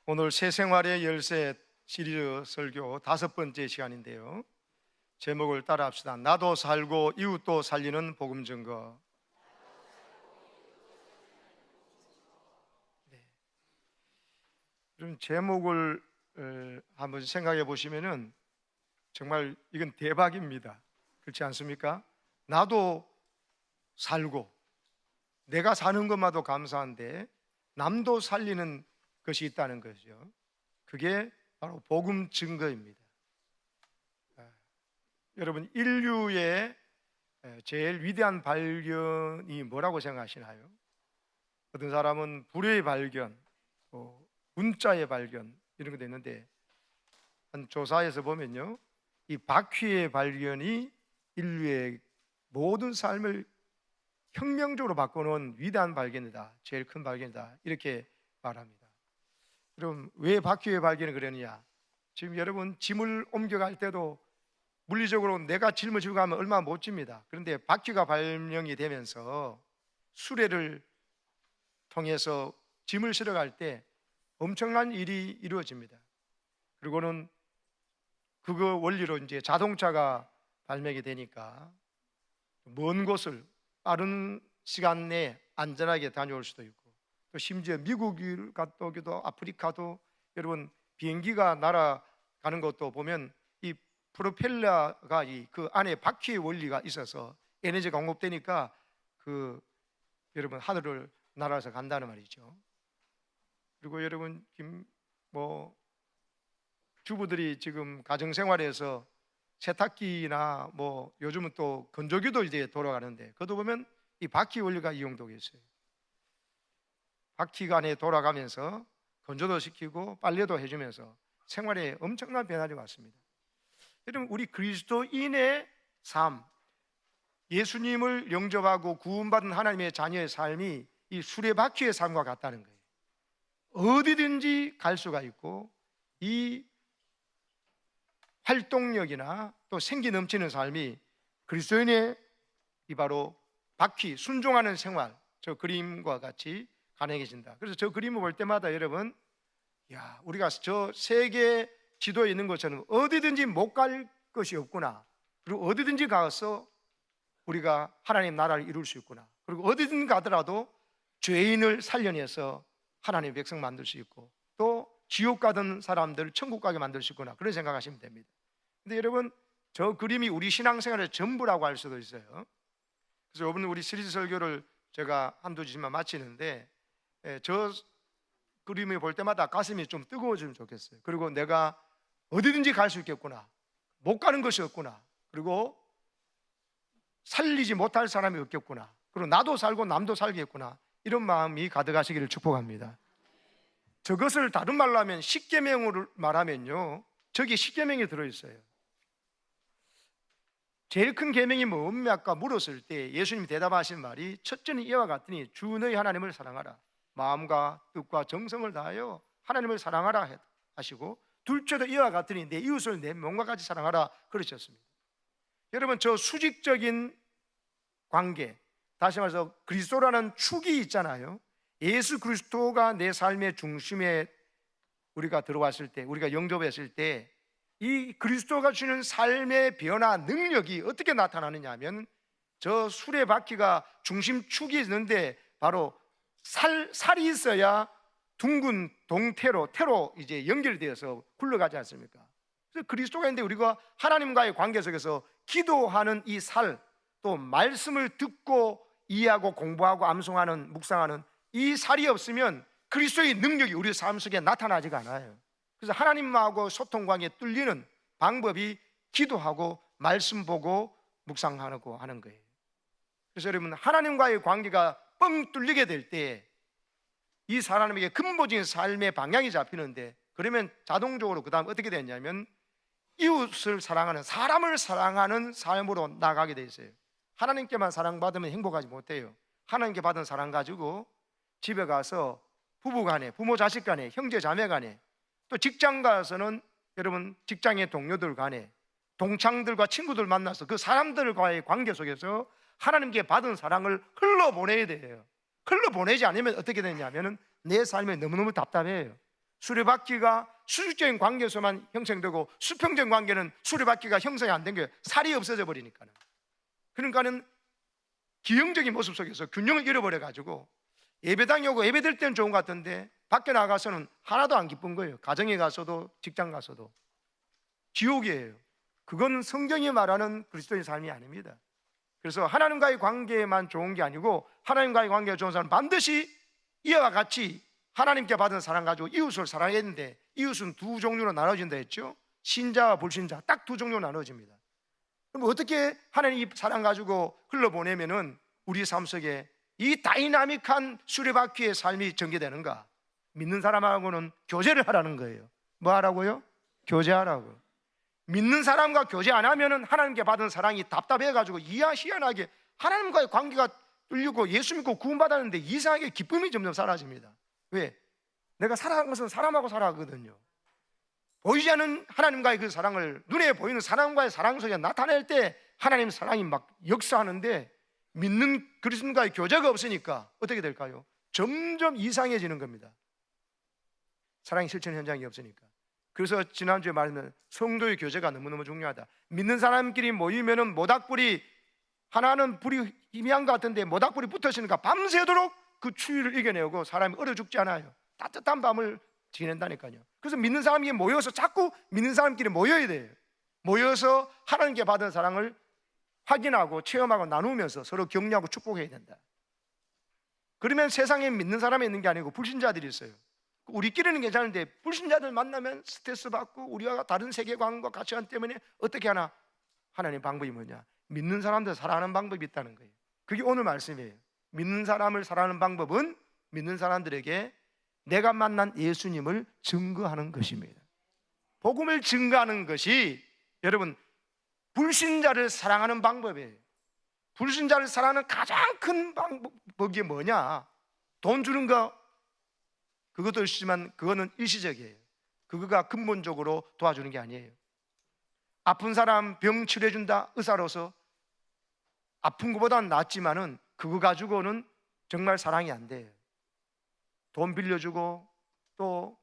오늘 새 생활의 열쇠 시리즈 설교 5번째 시간인데요. 제목을 따라합시다. 나도 살고 이웃도 살리는 복음 증거. 네. 그럼 제목을 한번 생각해 보시면은 정말 이건 대박입니다. 그렇지 않습니까? 나도 살고 내가 사는 것마도 감사한데 남도 살리는 것이 있다는 거죠. 그게 바로 복음 증거입니다. 여러분, 인류의 제일 위대한 발견이 뭐라고 생각하시나요? 어떤 사람은 불의 발견, 문자의 발견 이런 것도 있는데, 한 조사에서 보면요, 이 바퀴의 발견이 인류의 모든 삶을 혁명적으로 바꿔놓은 위대한 발견이다, 제일 큰 발견이다, 이렇게 말합니다. 그럼 왜 바퀴의 발견을 그러느냐? 지금 여러분 짐을 옮겨갈 때도 물리적으로 내가 짐을 지고 가면 얼마나 멋집니다. 그런데 바퀴가 발명이 되면서 수레를 통해서 짐을 실어갈 때 엄청난 일이 이루어집니다. 그리고는 그거 원리로 이제 자동차가 발명이 되니까 먼 곳을 빠른 시간 내에 안전하게 다녀올 수도 있고, 또 심지어 미국을 갔다 오기도, 아프리카도 여러분 비행기가 날아가는 것도 보면 이 프로펠러가 그 안에 바퀴의 원리가 있어서 에너지가 공급되니까 여러분 하늘을 날아서 간다는 말이죠. 그리고 여러분 주부들이 지금 가정생활에서 세탁기나 요즘은 또 건조기도 이제 돌아가는데, 그것도 보면 이 바퀴 원리가 이용되고 있어요. 바퀴가 안에 돌아가면서 건조도 시키고 빨래도 해주면서 생활에 엄청난 변화가 왔습니다. 여러분, 우리 그리스도인의 삶, 예수님을 영접하고 구원받은 하나님의 자녀의 삶이 이 수레바퀴의 삶과 같다는 거예요. 어디든지 갈 수가 있고, 이 활동력이나 또 생기 넘치는 삶이 그리스도인의 이 바로 바퀴, 순종하는 생활, 저 그림과 같이 가능해진다. 그래서 저 그림을 볼 때마다 여러분, 우리가 저 세계 지도에 있는 것처럼 어디든지 못 갈 것이 없구나, 그리고 어디든지 가서 우리가 하나님 나라를 이룰 수 있구나, 그리고 어디든 가더라도 죄인을 살려내서 하나님의 백성 만들 수 있고, 또 지옥 가던 사람들을 천국 가게 만들 수 있구나, 그런 생각하시면 됩니다. 근데 여러분, 저 그림이 우리 신앙생활의 전부라고 할 수도 있어요. 그래서 이번 우리 시리즈 설교를 제가 한두 주만 마치는데, 저 그림을 볼 때마다 가슴이 좀 뜨거워지면 좋겠어요. 그리고 내가 어디든지 갈 수 있겠구나, 못 가는 것이 없구나, 그리고 살리지 못할 사람이 없겠구나, 그리고 나도 살고 남도 살겠구나, 이런 마음이 가득하시기를 축복합니다. 저것을 다른 말로 하면, 십계명으로 말하면요, 저기 십계명이 들어있어요. 제일 큰 계명이 뭡니까? 물었을 때 예수님이 대답하신 말이, 첫째는 이와 같으니 주 너희 하나님을 사랑하라, 마음과 뜻과 정성을 다하여 하나님을 사랑하라 하시고, 둘째도 이와 같으니 내 이웃을 내 몸과 같이 사랑하라 그러셨습니다. 여러분, 저 수직적인 관계, 다시 말해서 그리스도라는 축이 있잖아요. 예수 그리스도가 내 삶의 중심에 우리가 들어왔을 때, 우리가 영접했을 때, 이 그리스도가 주는 삶의 변화 능력이 어떻게 나타나느냐 하면, 저 수레바퀴가 중심축이 있는데 바로 살이 있어야 둥근 테로 이제 연결되어서 굴러가지 않습니까? 그래서 그리스도가 있는데 우리가 하나님과의 관계 속에서 기도하는 이 살, 또 말씀을 듣고 이해하고 공부하고 암송하는, 묵상하는 이 살이 없으면 그리스도의 능력이 우리 삶 속에 나타나지가 않아요. 그래서 하나님하고 소통 관계에 뚫리는 방법이 기도하고 말씀 보고 묵상하고 하는 거예요. 그래서 여러분, 하나님과의 관계가 뻥 뚫리게 될 때 이 사람에게 근본적인 삶의 방향이 잡히는데, 그러면 자동적으로 그 다음 어떻게 되냐면 이웃을 사랑하는, 사람을 사랑하는 삶으로 나가게 돼 있어요. 하나님께만 사랑받으면 행복하지 못해요. 하나님께 받은 사랑 가지고 집에 가서 부부 간에, 부모 자식 간에, 형제 자매 간에, 또 직장 가서는 여러분 직장의 동료들 간에, 동창들과 친구들 만나서 그 사람들과의 관계 속에서 하나님께 받은 사랑을 흘러보내야 돼요. 흘러보내지 않으면 어떻게 되냐면 내 삶이 너무너무 답답해요. 수레바퀴가 수직적인 관계에서만 형성되고 수평적인 관계는 수레바퀴가 형성이 안 된 거예요. 살이 없어져 버리니까는. 그러니까는 기형적인 모습 속에서 균형을 잃어버려 가지고 예배당에 오고 예배될 때는 좋은 것 같은데 밖에 나가서는 하나도 안 기쁜 거예요. 가정에 가서도 직장 가서도 지옥이에요. 그건 성경이 말하는 그리스도의 삶이 아닙니다. 그래서 하나님과의 관계만 좋은 게 아니고 하나님과의 관계가 좋은 사람은 반드시 이와 같이 하나님께 받은 사랑 가지고 이웃을 사랑해야 되는데 이웃은 두 종류로 나눠진다 했죠. 신자와 불신자 딱 두 종류로 나눠집니다. 그럼 어떻게 하나님 이 사랑 가지고 흘러보내면은 우리 삶 속에 이 다이나믹한 수레바퀴의 삶이 전개되는가? 믿는 사람하고는 교제를 하라는 거예요. 뭐 하라고요? 교제하라고. 믿는 사람과 교제 안 하면은 하나님께 받은 사랑이 답답해가지고 희한하게 하나님과의 관계가 뚫리고 예수 믿고 구원받았는데 이상하게 기쁨이 점점 사라집니다. 왜? 내가 살아가는 것은 사람하고 살아가거든요. 보이지 않는 하나님과의 그 사랑을 눈에 보이는 사람과의 사랑 속에 나타낼 때 하나님 사랑이 막 역사하는데 믿는 그리스도인과의 교제가 없으니까 어떻게 될까요? 점점 이상해지는 겁니다. 사랑의 실천 현장이 없으니까. 그래서 지난주에 말했던 성도의 교제가 너무너무 중요하다. 믿는 사람끼리 모이면은 모닥불이 하나는 불이 희미한 것 같은데 모닥불이 붙어있으니까 밤새도록 그 추위를 이겨내고 사람이 얼어 죽지 않아요. 따뜻한 밤을 지낸다니까요. 그래서 믿는 사람이 모여서 자꾸 믿는 사람끼리 모여야 돼요. 모여서 하나님께 받은 사랑을 확인하고 체험하고 나누면서 서로 격려하고 축복해야 된다. 그러면 세상에 믿는 사람이 있는 게 아니고 불신자들이 있어요. 우리끼리는 괜찮은데 불신자들 만나면 스트레스 받고 우리와 다른 세계관과 가치관 때문에 어떻게 하나? 하나님 방법이 뭐냐? 믿는 사람들 사랑하는 방법이 있다는 거예요. 그게 오늘 말씀이에요. 믿는 사람을 사랑하는 방법은 믿는 사람들에게 내가 만난 예수님을 증거하는 것입니다. 복음을 증거하는 것이 여러분 불신자를 사랑하는 방법이에요. 불신자를 사랑하는 가장 큰 방법이 뭐냐? 돈 주는 거 그것도 있지만 그거는 일시적이에요. 그거가 근본적으로 도와주는 게 아니에요. 아픈 사람 병 치료해준다 의사로서 아픈 것보다는 낫지만은 그거 가지고는 정말 사랑이 안 돼요. 돈 빌려주고 또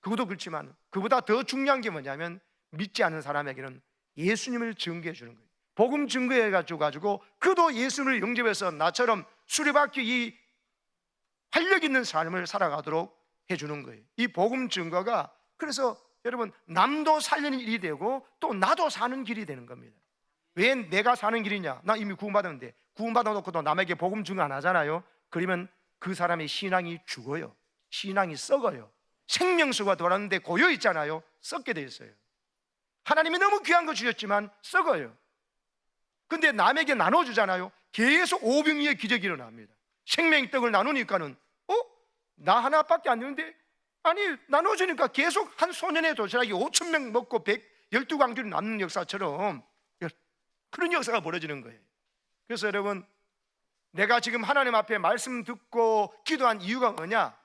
그것도 그렇지만 그보다 더 중요한 게 뭐냐면 믿지 않는 사람에게는 예수님을 증거해 주는 거예요. 복음 증거해 가지고 그도 예수님을 영접해서 나처럼 수레바퀴 이 활력 있는 삶을 살아가도록 해주는 거예요. 이 복음 증거가 그래서 여러분 남도 살리는 일이 되고 또 나도 사는 길이 되는 겁니다. 왜 내가 사는 길이냐? 나 이미 구원받았는데 구원받아놓고도 남에게 복음 증거 안 하잖아요. 그러면 그 사람의 신앙이 죽어요. 신앙이 썩어요. 생명수가 돌았는데 고여 있잖아요. 썩게 돼 있어요. 하나님이 너무 귀한 거 주셨지만 썩어요. 근데 남에게 나눠주잖아요. 계속 오병이의 기적이 일어납니다. 생명의 떡을 나누니까는 나 하나밖에 안 되는데 아니 나눠주니까 계속 한 소년의 도시락이 5,000명 먹고 12광주리 남는 역사처럼 그런 역사가 벌어지는 거예요. 그래서 여러분 내가 지금 하나님 앞에 말씀 듣고 기도한 이유가 뭐냐?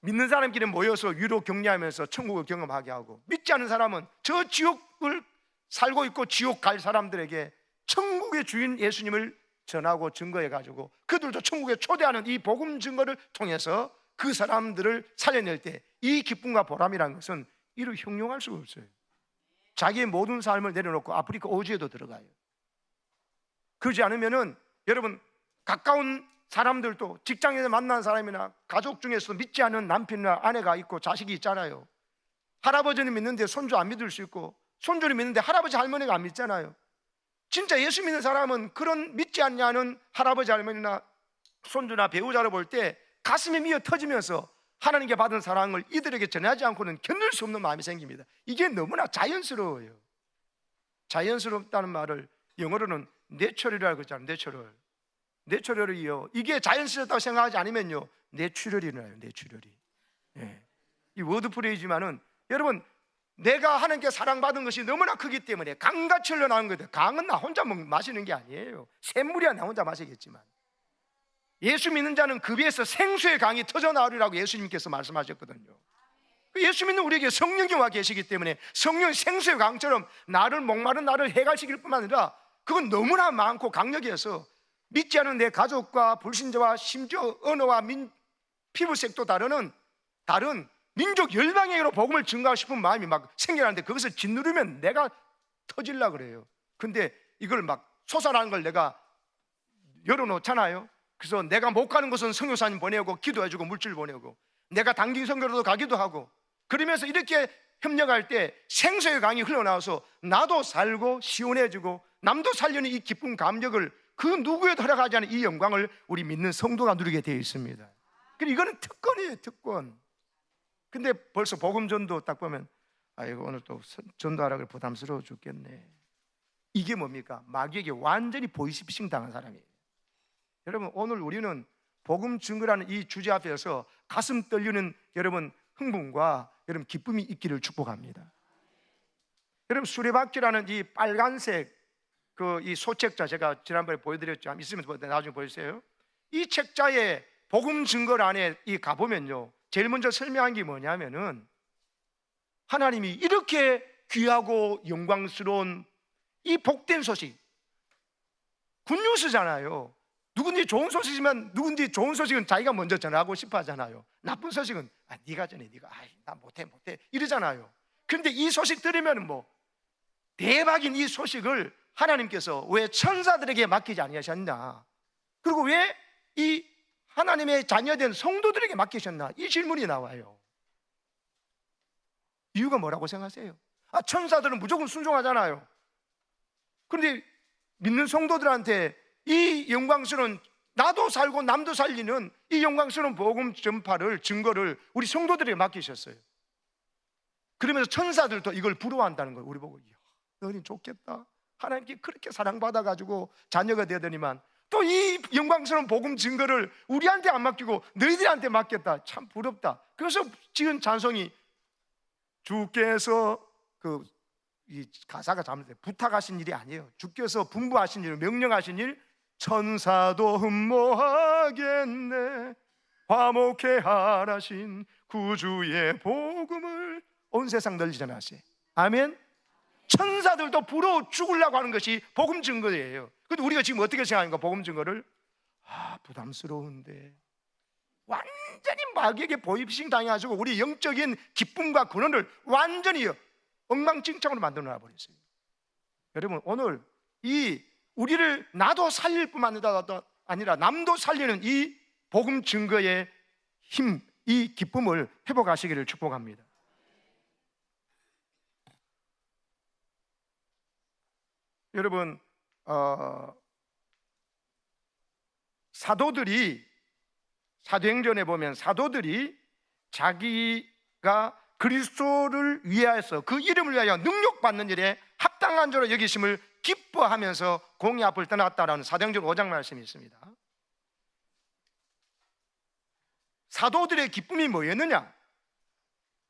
믿는 사람끼리 모여서 위로 격려하면서 천국을 경험하게 하고 믿지 않는 사람은 저 지옥을 살고 있고 지옥 갈 사람들에게 천국의 주인 예수님을 전하고 증거해가지고 그들도 천국에 초대하는 이 복음 증거를 통해서 그 사람들을 살려낼 때 이 기쁨과 보람이라는 것은 이를 형용할 수가 없어요. 자기의 모든 삶을 내려놓고 아프리카 오지에도 들어가요. 그러지 않으면은 여러분 가까운 사람들도 직장에서 만난 사람이나 가족 중에서 믿지 않는 남편이나 아내가 있고 자식이 있잖아요. 할아버지는 믿는데 손주 안 믿을 수 있고 손주를 믿는데 할아버지 할머니가 안 믿잖아요. 진짜 예수 믿는 사람은 그런 믿지 않냐는 할아버지 할머니나 손주나 배우자를 볼 때 가슴이 미어 터지면서 하나님께 받은 사랑을 이들에게 전하지 않고는 견딜 수 없는 마음이 생깁니다. 이게 너무나 자연스러워요. 자연스럽다는 말을 영어로는 내추럴이라고 그러잖아요. 내추럴이요. 이게 자연스럽다고 생각하지 않으면요 내추럴이나요. 내추럴이. 이 워드 프레이지만은 여러분 내가 하나님께 사랑받은 것이 너무나 크기 때문에 강같이 흘러나오는 거예요. 강은 나 혼자 마시는 게 아니에요. 샘물이야 나 혼자 마시겠지만 예수 믿는 자는 그 위에서 생수의 강이 터져나오리라고 예수님께서 말씀하셨거든요. 예수 믿는 우리에게 성령이 와 계시기 때문에 성령이 생수의 강처럼 나를 목마른 나를 해갈시킬 뿐만 아니라 그건 너무나 많고 강력해서 믿지 않은 내 가족과 불신자와 심지어 언어와 피부색도 다른 민족 열방에게로 복음을 증가하고 싶은 마음이 막 생겨나는데 그것을 짓누르면 내가 터질라 그래요. 근데 이걸 막 솟아나는 걸 내가 열어놓잖아요. 그래서 내가 못 가는 곳은 선교사님 보내고 기도해주고 물질 보내고, 내가 단기 선교로도 가기도 하고, 그러면서 이렇게 협력할 때 생수의 강이 흘러나와서 나도 살고 시원해지고 남도 살려는 이 기쁜 감격을, 그 누구에도 허락하지 않은 이 영광을 우리 믿는 성도가 누리게 되어 있습니다. 그리고 이거는 특권이에요, 특권. 근데 벌써 복음 전도 딱 보면 아이고 오늘 또 전도하라고 부담스러워 죽겠네. 이게 뭡니까? 마귀에게 완전히 보이스피싱 당한 사람이에요. 여러분, 오늘 우리는 복음 증거라는 이 주제 앞에서 가슴 떨리는 여러분 흥분과 여러분 기쁨이 있기를 축복합니다. 여러분, 수레바퀴라는 이 빨간색 이 소책자, 제가 지난번에 보여드렸죠. 있으면 나중에 보여주세요. 이 책자에 복음 증거 안에 가보면요, 제일 먼저 설명한 게 뭐냐면은 하나님이 이렇게 귀하고 영광스러운 이 복된 소식, 굿뉴스잖아요. 누군지 좋은 소식이면 누군지 좋은 소식은 자기가 먼저 전하고 싶어 하잖아요. 나쁜 소식은 네가 전해, 네가 나 못해 이러잖아요. 그런데 이 소식 들으면 뭐 대박인 이 소식을 하나님께서 왜 천사들에게 맡기지 아니하셨나? 그리고 왜 이 하나님의 자녀된 성도들에게 맡기셨나? 이 질문이 나와요. 이유가 뭐라고 생각하세요? 천사들은 무조건 순종하잖아요. 그런데 믿는 성도들한테 이 영광스러운, 나도 살고 남도 살리는 이 영광스러운 복음 전파를, 증거를 우리 성도들에게 맡기셨어요. 그러면서 천사들도 이걸 부러워한다는 거예요. 우리 보고 이야, 너희 좋겠다, 하나님께 그렇게 사랑받아가지고 자녀가 되더니만 또 이 영광스러운 복음 증거를 우리한테 안 맡기고 너희들한테 맡겼다, 참 부럽다. 그래서 지은 찬송이 주께서 이 가사가 잘못돼, 부탁하신 일이 아니에요. 주께서 분부하신 일, 명령하신 일, 천사도 흠모하겠네, 화목해 하라신 구주의 복음을 온 세상 널리 전하세. 아멘. 천사들도 부러워 죽으려고 하는 것이 복음 증거예요. 근데 우리가 지금 어떻게 생각하는가? 복음 증거를 부담스러운데, 완전히 마귀에게 보이싱 당해가지고 우리 영적인 기쁨과 근원을 완전히 엉망진창으로 만들어 놔버렸어요. 여러분, 오늘 우리를 나도 살릴 뿐만 아니라 남도 살리는 이 복음 증거의 힘, 이 기쁨을 회복하시기를 축복합니다. 여러분, 사도들이, 사도행전에 보면 사도들이 자기가 그리스도를 위하여서, 그 이름을 위하여 능력받는 일에 합당한 자로 여기심을 기뻐하면서 공의 앞을 떠났다라는 사도행전 5장 말씀이 있습니다. 사도들의 기쁨이 뭐였느냐?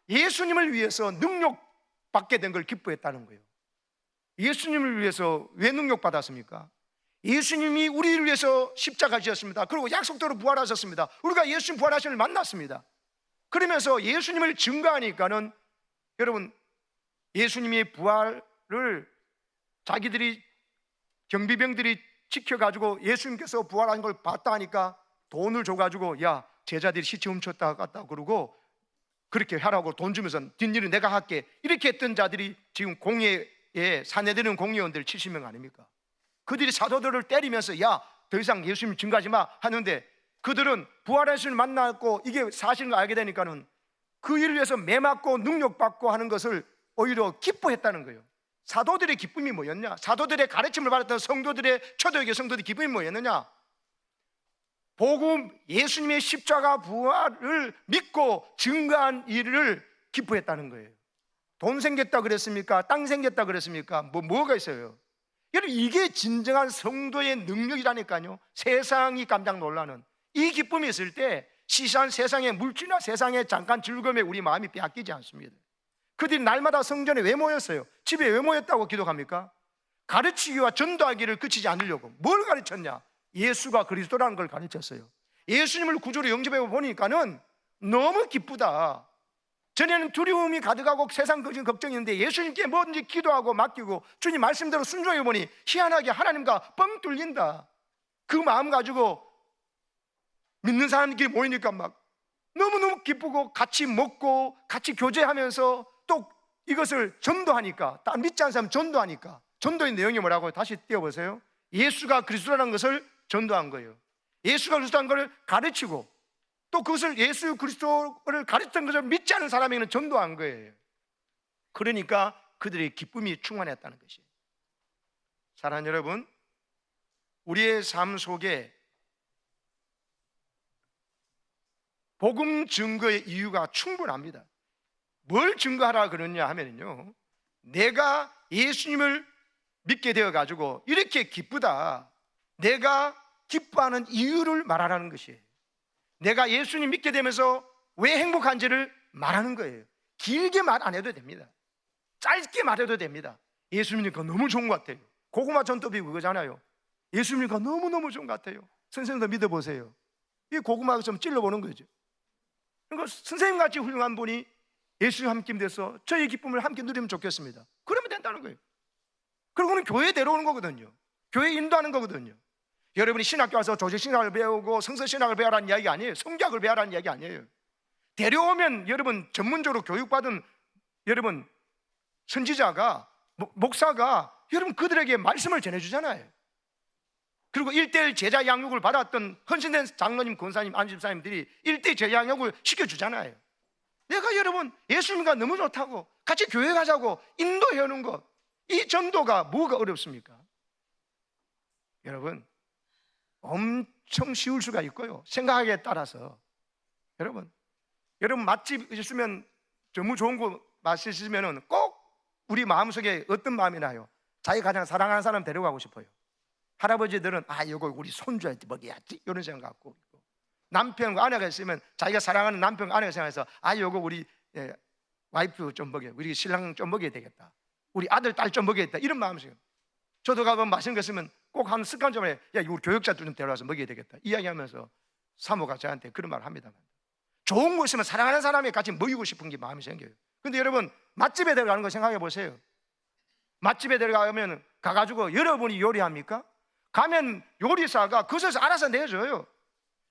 예수님을 위해서 능력받게 된 걸 기뻐했다는 거예요. 예수님을 위해서 왜 능력받았습니까? 예수님이 우리를 위해서 십자가 지었습니다. 그리고 약속대로 부활하셨습니다. 우리가 예수님 부활하신 을 만났습니다. 그러면서 예수님을 증거하니까는, 여러분, 예수님의 부활을 자기들이, 경비병들이 지켜가지고 예수님께서 부활한 걸 봤다 하니까 돈을 줘가지고 야, 제자들이 시체 훔쳤다 갔다 그러고 그렇게 하라고 돈 주면서 뒷일은 내가 할게, 이렇게 했던 자들이 지금 공회에 사내되는 공회원들 70명 아닙니까? 그들이 사도들을 때리면서 야, 더 이상 예수님 증거하지 마 하는데, 그들은 부활하신 을 만났고 이게 사실인 걸 알게 되니까는 그 일을 위해서 매맞고 능력받고 하는 것을 오히려 기뻐했다는 거예요. 사도들의 기쁨이 뭐였냐? 사도들의 가르침을 받았던 성도들의, 초대교회 성도들의 기쁨이 뭐였느냐? 복음, 예수님의 십자가 부활을 믿고 증거한 일을 기뻐했다는 거예요. 돈 생겼다 그랬습니까? 땅 생겼다 그랬습니까? 뭐가 있어요? 여러분, 이게 진정한 성도의 능력이라니까요. 세상이 깜짝 놀라는 이 기쁨이 있을 때 시시한 세상의 물질이나 세상의 잠깐 즐거움에 우리 마음이 빼앗기지 않습니다. 그들이 날마다 성전에 왜 모였어요? 집에 왜 모였다고 기록합니까? 가르치기와 전도하기를 그치지 않으려고. 뭘 가르쳤냐? 예수가 그리스도라는 걸 가르쳤어요. 예수님을 구주로 영접해 보니까는 너무 기쁘다. 전에는 두려움이 가득하고 세상 걱정이었는데 예수님께 뭐든지 기도하고 맡기고 주님 말씀대로 순종해 보니 희한하게 하나님과 뻥 뚫린다. 그 마음 가지고 믿는 사람들끼리 모이니까 막 너무너무 기쁘고 같이 먹고 같이 교제하면서 또 이것을 전도하니까, 딱 믿지 않는 사람 전도하니까, 전도의 내용이 뭐라고 다시 띄워보세요. 예수가 그리스도라는 것을 전도한 거예요. 예수가 그리스도라는 것을 가르치고 또 그것을 예수 그리스도를 가르쳤던 것을 믿지 않는 사람에게는 전도한 거예요. 그러니까 그들의 기쁨이 충만했다는 것이에요. 사랑하는 여러분, 우리의 삶 속에 복음 증거의 이유가 충분합니다. 뭘 증거하라 그러냐 하면요, 내가 예수님을 믿게 되어 가지고 이렇게 기쁘다, 내가 기뻐하는 이유를 말하라는 것이에요. 내가 예수님 믿게 되면서 왜 행복한지를 말하는 거예요. 길게 말 안 해도 됩니다. 짧게 말해도 됩니다. 예수 믿으니까 너무 좋은 것 같아요. 고구마 전도비 그거잖아요. 예수 믿으니까 너무너무 좋은 것 같아요. 선생님도 믿어보세요. 이 고구마 좀 찔러보는 거죠. 그러니까 선생님같이 훌륭한 분이 예수님 함께 돼서 저희 기쁨을 함께 누리면 좋겠습니다. 그러면 된다는 거예요. 그리고는 교회에 데려오는 거거든요. 교회 인도하는 거거든요. 여러분이 신학교 와서 조직신학을 배우고 성서신학을 배우라는 이야기 아니에요. 성경을 배우라는 이야기 아니에요. 데려오면 여러분 전문적으로 교육받은 여러분 선지자가, 목사가 여러분 그들에게 말씀을 전해주잖아요. 그리고 1:1 제자 양육을 받았던 헌신된 장로님, 권사님, 안집사님들이 1:1 제자 양육을 시켜주잖아요. 내가 여러분 예수님과 너무 좋다고 같이 교회 가자고 인도해오는 것, 이 전도가 뭐가 어렵습니까? 여러분 엄청 쉬울 수가 있고요, 생각하기에 따라서 여러분 맛집 있으면 너무 좋은 곳 맛있으면 꼭 우리 마음속에 어떤 마음이 나요? 자기 가장 사랑하는 사람 데려가고 싶어요. 할아버지들은 이거 우리 손주한테 먹여야지 이런 생각 갖고 있고, 남편과 아내가 있으면 자기가 사랑하는 남편과 아내가 생각해서 이거 우리 와이프 좀 먹여, 우리 신랑 좀 먹여야 되겠다, 우리 아들 딸 좀 먹여야겠다, 이런 마음이에요. 저도 가면 맛있는 거 있으면 꼭 한 습관 좀 해. 야, 이거 교육자들 좀 데려와서 먹여야 되겠다 이야기하면서 사모가 저한테 그런 말을 합니다. 좋은 거 있으면 사랑하는 사람이 같이 먹이고 싶은 게 마음이 생겨요. 근데 여러분 맛집에 데려가는 거 생각해 보세요. 맛집에 데려가면 가가지고 여러분이 요리합니까? 가면 요리사가 그것을 알아서 내줘요.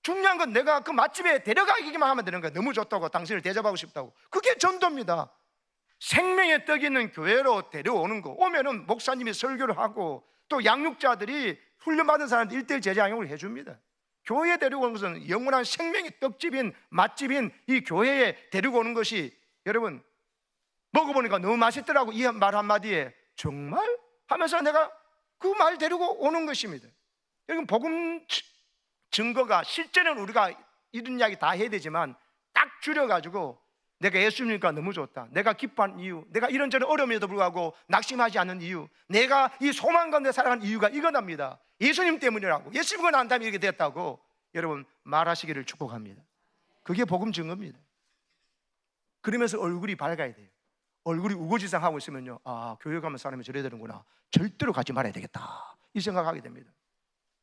중요한 건 내가 그 맛집에 데려가기만 하면 되는 거예요. 너무 좋다고, 당신을 대접하고 싶다고. 그게 전도입니다. 생명의 떡이 있는 교회로 데려오는 거, 오면은 목사님이 설교를 하고 또 양육자들이 훈련받은 사람들 1:1 제자 양육을 해줍니다. 교회에 데리고 오는 것은 영원한 생명의 떡집인 맛집인 이 교회에 데리고 오는 것이, 여러분 먹어보니까 너무 맛있더라고 이 말 한마디에 정말? 하면서 내가 그 말 데리고 오는 것입니다. 여러분 복음 증거가, 실제는 우리가 이런 이야기 다 해야 되지만 딱 줄여가지고 내가 예수님이니까 너무 좋다, 내가 기뻐한 이유, 내가 이런저런 어려움에도 불구하고 낙심하지 않는 이유, 내가 이 소망 가운데 살아가는 이유가 이거답니다. 예수님 때문이라고, 예수님과 난 다음에 이렇게 됐다고 여러분 말하시기를 축복합니다. 그게 복음 증거입니다. 그러면서 얼굴이 밝아야 돼요. 얼굴이 우거지상하고 있으면요, 교회 가면 사람이 저래야 되는구나, 절대로 가지 말아야 되겠다 이 생각하게 됩니다.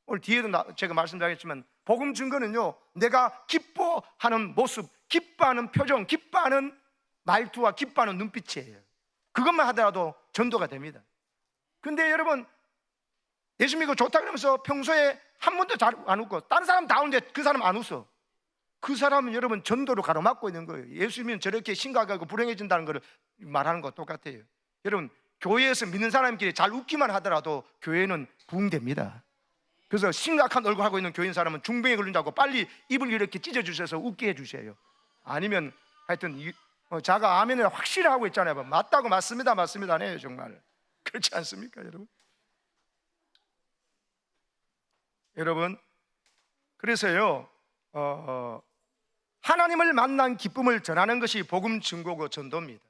오늘 뒤에도 제가 말씀드리겠지만 복음 증거는요, 내가 기뻐하는 모습, 기뻐하는 표정, 기뻐하는 말투와 기뻐하는 눈빛이에요. 그것만 하더라도 전도가 됩니다. 근데 여러분 예수 믿고 좋다 그러면서 평소에 한 번도 잘 안 웃고, 다른 사람 다 웃는데 그 사람 안 웃어. 그 사람은 여러분 전도로 가로막고 있는 거예요. 예수 믿으면 저렇게 심각하고 불행해진다는 걸 말하는 거 똑같아요. 여러분 교회에서 믿는 사람끼리 잘 웃기만 하더라도 교회는 부흥됩니다. 그래서 심각한 얼굴 하고 있는 교인 사람은 중병에 걸린다고 빨리 입을 이렇게 찢어주셔서 웃게 해주세요. 아니면 하여튼 자가 아멘을 확실히 하고 있잖아요. 맞다고 맞습니다 맞습니다 안 해요. 정말 그렇지 않습니까 여러분? 여러분 그래서요 하나님을 만난 기쁨을 전하는 것이 복음 증거고 전도입니다.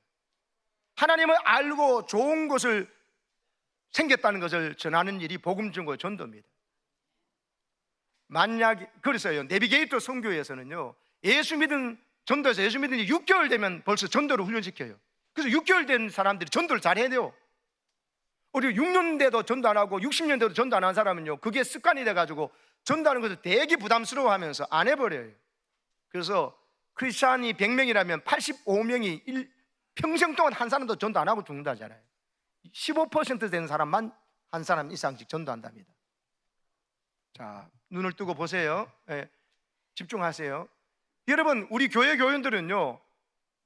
하나님을 알고 좋은 것을 생겼다는 것을 전하는 일이 복음 증거 전도입니다. 만약 그래서요 내비게이터 선교에서는요 예수 믿은 전도에서 예수 믿은 지 6개월 되면 벌써 전도를 훈련시켜요. 그래서 6개월 된 사람들이 전도를 잘 해야 돼요. 우리 6년 돼도 전도 안 하고 60년 돼도 전도 안 한 사람은요 그게 습관이 돼가지고 전도하는 것을 되게 부담스러워하면서 안 해버려요. 그래서 크리스찬이 100명이라면 85명이 평생 동안 한 사람도 전도 안 하고 죽는다잖아요. 15% 되는 사람만 한 사람 이상씩 전도한답니다. 자, 눈을 뜨고 보세요. 네, 집중하세요. 여러분, 우리 교회 교인들은요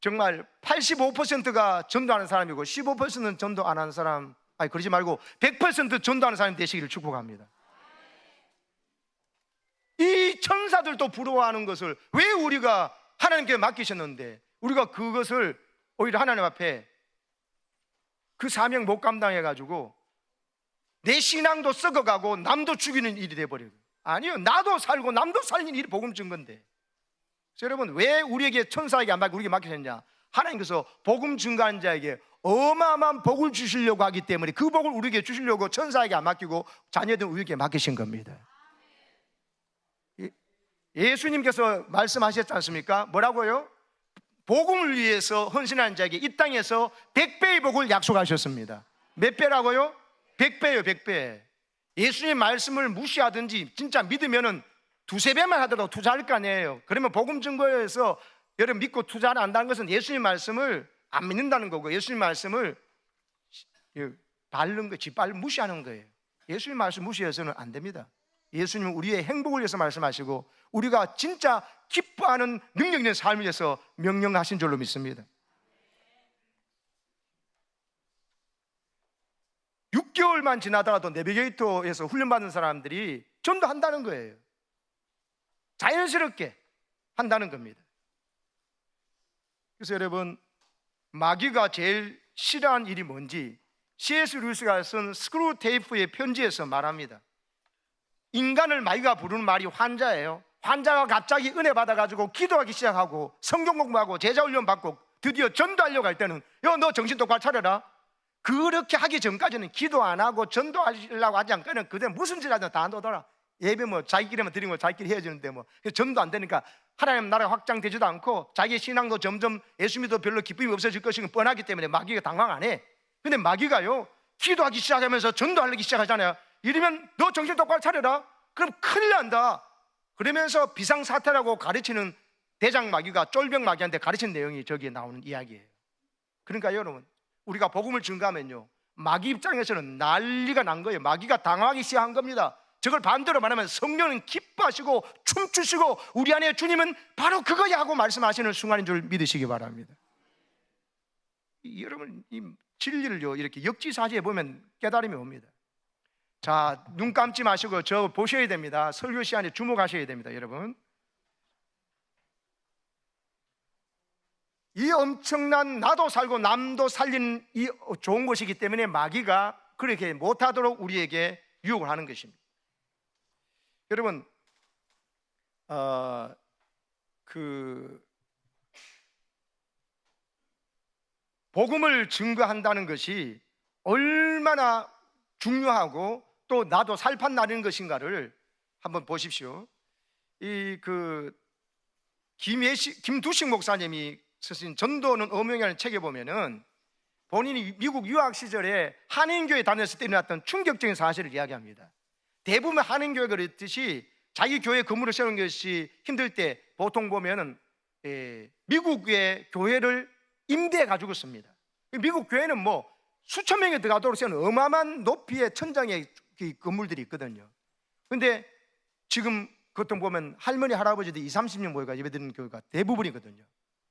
정말 85%가 전도하는 사람이고 15%는 전도 안 하는 사람, 아니 그러지 말고 100% 전도하는 사람이 되시기를 축복합니다. 이 천사들도 부러워하는 것을 왜 우리가 하나님께 맡기셨는데 우리가 그것을 오히려 하나님 앞에 그 사명 못 감당해가지고 내 신앙도 썩어가고 남도 죽이는 일이 돼버려요. 아니요, 나도 살고 남도 살리는 일이 복음 증거인데. 여러분, 왜 우리에게 천사에게 안 맡기고 우리에게 맡기셨냐? 하나님께서 복음 증거하는 자에게 어마어마한 복을 주시려고 하기 때문에 그 복을 우리에게 주시려고 천사에게 안 맡기고 자녀들 우리에게 맡기신 겁니다. 예수님께서 말씀하셨지 않습니까? 뭐라고요? 복음을 위해서 헌신하는 자에게 이 땅에서 100배의 복을 약속하셨습니다. 몇 배라고요? 100배요, 100배. 예수님 말씀을 무시하든지 진짜 믿으면은 두세 배만 하더라도 투자할 거 아니에요. 그러면 복음 증거에서 여러분 믿고 투자 안 한다는 것은 예수님 말씀을 안 믿는다는 거고, 예수님 말씀을 바른 거, 짓밟고 무시하는 거예요. 예수님 말씀 무시해서는 안 됩니다. 예수님은 우리의 행복을 위해서 말씀하시고 우리가 진짜 기뻐하는 능력 있는 삶을 위해서 명령하신 줄로 믿습니다. 6개월만 지나다가도 내비게이터에서 훈련받은 사람들이 전도한다는 거예요. 자연스럽게 한다는 겁니다. 그래서 여러분, 마귀가 제일 싫어하는 일이 뭔지 C.S. 루이스가 쓴 스크루 테이프의 편지에서 말합니다. 인간을 마귀가 부르는 말이 환자예요. 환자가 갑자기 은혜 받아가지고 기도하기 시작하고 성경 공부하고 제자 훈련 받고 드디어 전도하려고 할 때는 너 정신 똑바로 차려라. 그렇게 하기 전까지는 기도 안 하고 전도하려고 하지 않고는 그때 무슨 짓 하든 다 안 오더라. 예배 뭐 자기끼리만 드리면 자기끼리 헤어지는데 뭐 전도 안 되니까 하나님 나라가 확장되지도 않고 자기의 신앙도 점점 예수 믿어도 별로 기쁨이 없어질 것인 뻔하기 때문에 마귀가 당황 안 해. 근데 마귀가요 기도하기 시작하면서 전도하기 시작하잖아요. 이러면 너 정신 똑바로 차려라. 그럼 큰일 난다. 그러면서 비상사태라고 가르치는 대장 마귀가 쫄병 마귀한테 가르친 내용이 저기에 나오는 이야기예요. 그러니까 여러분, 우리가 복음을 증거하면요 마귀 입장에서는 난리가 난 거예요. 마귀가 당황하기 시작한 겁니다. 저걸 반대로 말하면 성령은 기뻐하시고 춤추시고 우리 안에 주님은 바로 그거야 하고 말씀하시는 순간인 줄 믿으시기 바랍니다. 여러분, 이 진리를요 이렇게 역지사지해 보면 깨달음이 옵니다. 자, 눈 감지 마시고 저 보셔야 됩니다. 설교 시간에 주목하셔야 됩니다. 여러분, 이 엄청난 나도 살고 남도 살리는 이 좋은 것이기 때문에 마귀가 그렇게 못하도록 우리에게 유혹을 하는 것입니다. 여러분, 복음을 증거한다는 것이 얼마나 중요하고 또 나도 살판 나는 것인가를 한번 보십시오. 김두식 목사님이 쓰신 전도는 어명이라는 책에 보면은 본인이 미국 유학 시절에 한인교회 다녔을 때 일어났던 충격적인 사실을 이야기합니다. 대부분 한인교회가 그랬듯이 자기 교회 건물을 세우는 것이 힘들 때 보통 보면은 미국의 교회를 임대해 가지고 씁니다. 미국 교회는 뭐 수천 명이 들어가도록 세우는 어마어마한 높이의 천장의 건물들이 있거든요. 근데 지금 그것도 보면 할머니 할아버지들이 20-30년 모여가 예배드리는 교회가 대부분이거든요.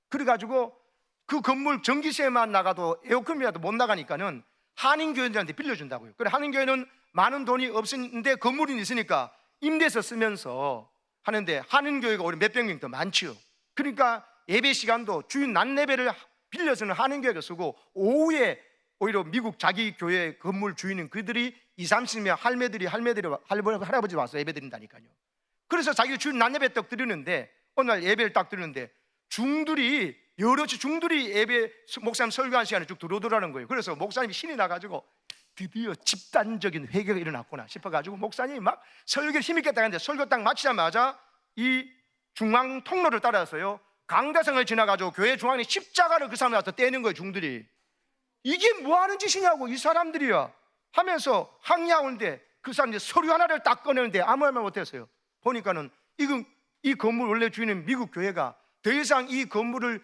그래가지고 그 건물 전기세만 나가도 에어컨이라도 못 나가니까는 한인교회들한테 빌려준다고요. 그래 한인교회는 많은 돈이 없는데 건물이 있으니까 임대해서 쓰면서 하는데 한인교회가 오히려 몇백 명 더 많지요. 그러니까 예배 시간도 주일 낮 예배를 빌려서는 한인교회가 쓰고 오후에 오히려 미국 자기 교회 건물 주인은 그들이 20-30명 할머니 할아버지 와서 예배 드린다니까요. 그래서 자기가 주일 낮 예배 딱 드리는데 어느 날 예배를 딱 드리는데 중들이 예배 목사님 설교한 시간에 쭉 들어오더라는 거예요. 그래서 목사님이 신이 나가지고 드디어 집단적인 회개가 일어났구나 싶어가지고 목사님이 막 설교를 힘있게 따는데 설교 딱 마치자마자 이 중앙 통로를 따라서요 강대상을 지나가지고 교회 중앙에 십자가를 그 사람한테 떼는 거예요. 중들이 이게 뭐하는 짓이냐고 이 사람들이야 하면서 항의하는데 그 사람들이 서류 하나를 딱 꺼내는데 아무 말 못했어요. 보니까는 이 건물 원래 주인은 미국 교회가 더 이상 이 건물을